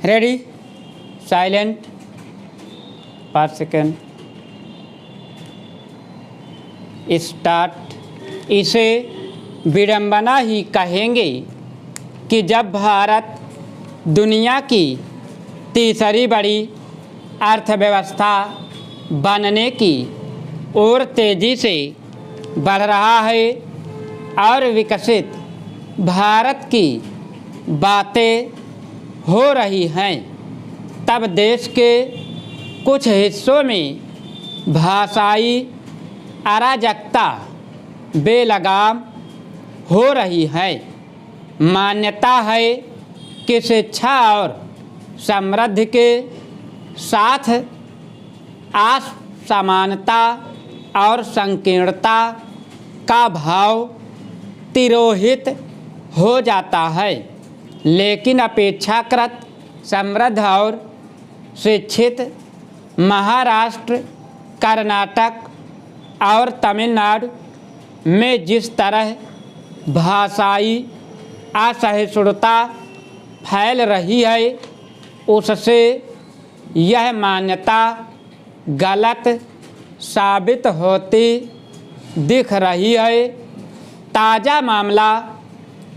Ready, silent, 5 second, start. इसे विडंबना ही कहेंगे कि जब भारत दुनिया की तीसरी बड़ी अर्थव्यवस्था बनने की ओर तेज़ी से बढ़ रहा है और विकसित भारत की बातें हो रही हैं, तब देश के कुछ हिस्सों में भाषाई अराजकता बेलगाम हो रही है। मान्यता है कि शिक्षा और समृद्धि के साथ असमानता और संकीर्णता का भाव तिरोहित हो जाता है, लेकिन अपेक्षाकृत समृद्ध और शिक्षित महाराष्ट्र, कर्नाटक और तमिलनाडु में जिस तरह भाषाई असहिष्णुता फैल रही है, उससे यह मान्यता गलत साबित होती दिख रही है। ताज़ा मामला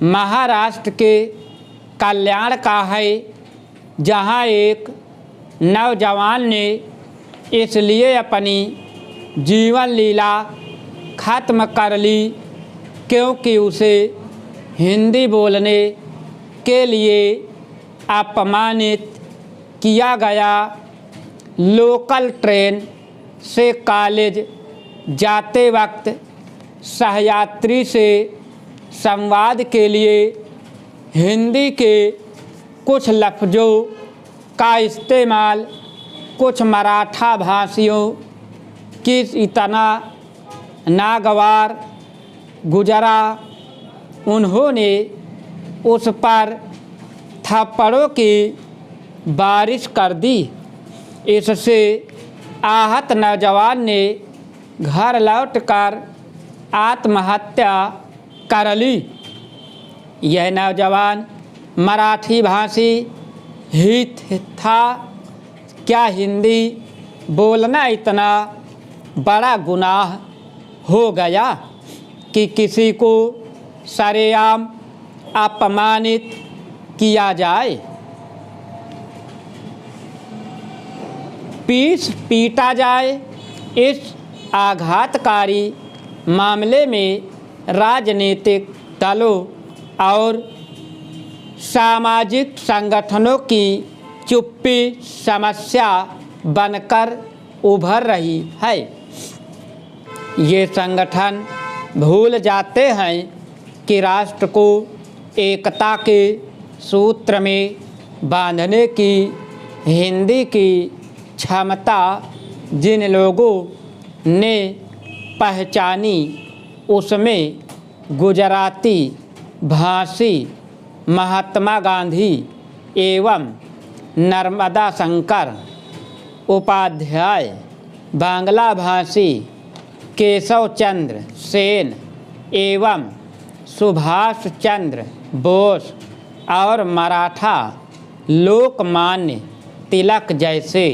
महाराष्ट्र के कल्याण का है, जहां एक नौजवान ने इसलिए अपनी जीवन लीला खत्म कर ली क्योंकि उसे हिंदी बोलने के लिए अपमानित किया गया। लोकल ट्रेन से कॉलेज जाते वक्त सहयात्री से संवाद के लिए हिंदी के कुछ लफ्ज़ों का इस्तेमाल कुछ मराठा भाषियों की इतना नागवार गुजरा, उन्होंने उस पर थप्पड़ों की बारिश कर दी। इससे आहत नौजवान ने घर लौटकर आत्महत्या कर ली। यह नौजवान मराठी भाषी ही था। क्या हिंदी बोलना इतना बड़ा गुनाह हो गया कि किसी को सरेआम अपमानित किया जाए, पीटा जाए? इस आघातकारी मामले में राजनीतिक दलों और सामाजिक संगठनों की चुप्पी समस्या बनकर उभर रही है। ये संगठन भूल जाते हैं कि राष्ट्र को एकता के सूत्र में बांधने की हिंदी की क्षमता जिन लोगों ने पहचानी, उसमें गुजराती भाषी महात्मा गांधी एवं नर्मदा शंकर उपाध्याय, बांग्ला भाषी केशव चंद्र सेन एवं सुभाष चंद्र बोस और मराठा लोकमान्य तिलक जैसे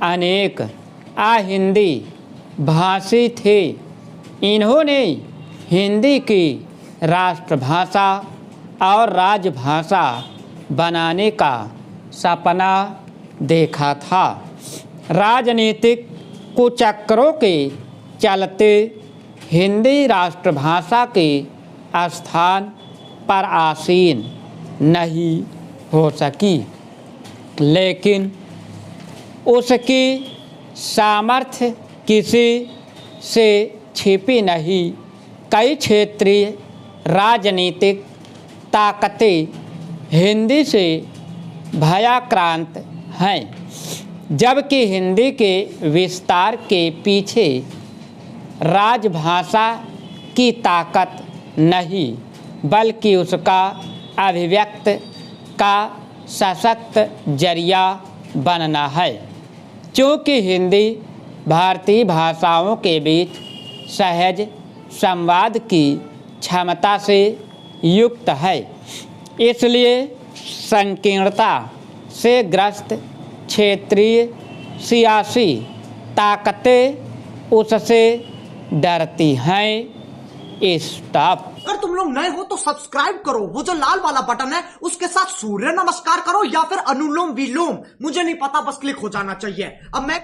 अनेक अहिंदी भाषी थे। इन्होंने हिंदी की राष्ट्रभाषा और राजभाषा बनाने का सपना देखा था। राजनीतिक कुचक्रों के चलते हिंदी राष्ट्रभाषा के स्थान पर आसीन नहीं हो सकी, लेकिन उसकी सामर्थ्य किसी से छिपी नहीं। कई क्षेत्रीय राजनीतिक ताकतें हिंदी से भयाक्रांत हैं, जबकि हिंदी के विस्तार के पीछे राजभाषा की ताकत नहीं, बल्कि उसका अभिव्यक्त का सशक्त जरिया बनना है। चूँकि हिंदी भारतीय भाषाओं के बीच सहज संवाद की क्षमता से युक्त है, इसलिए संकीर्णता से ग्रस्त क्षेत्रीय सियासी ताकतें उससे डरती हैं। स्टॉप। अगर तुम लोग नए हो तो सब्सक्राइब करो, वो जो लाल वाला बटन है उसके साथ सूर्य नमस्कार करो या फिर अनुलोम विलोम, मुझे नहीं पता, बस क्लिक हो जाना चाहिए। अब मैं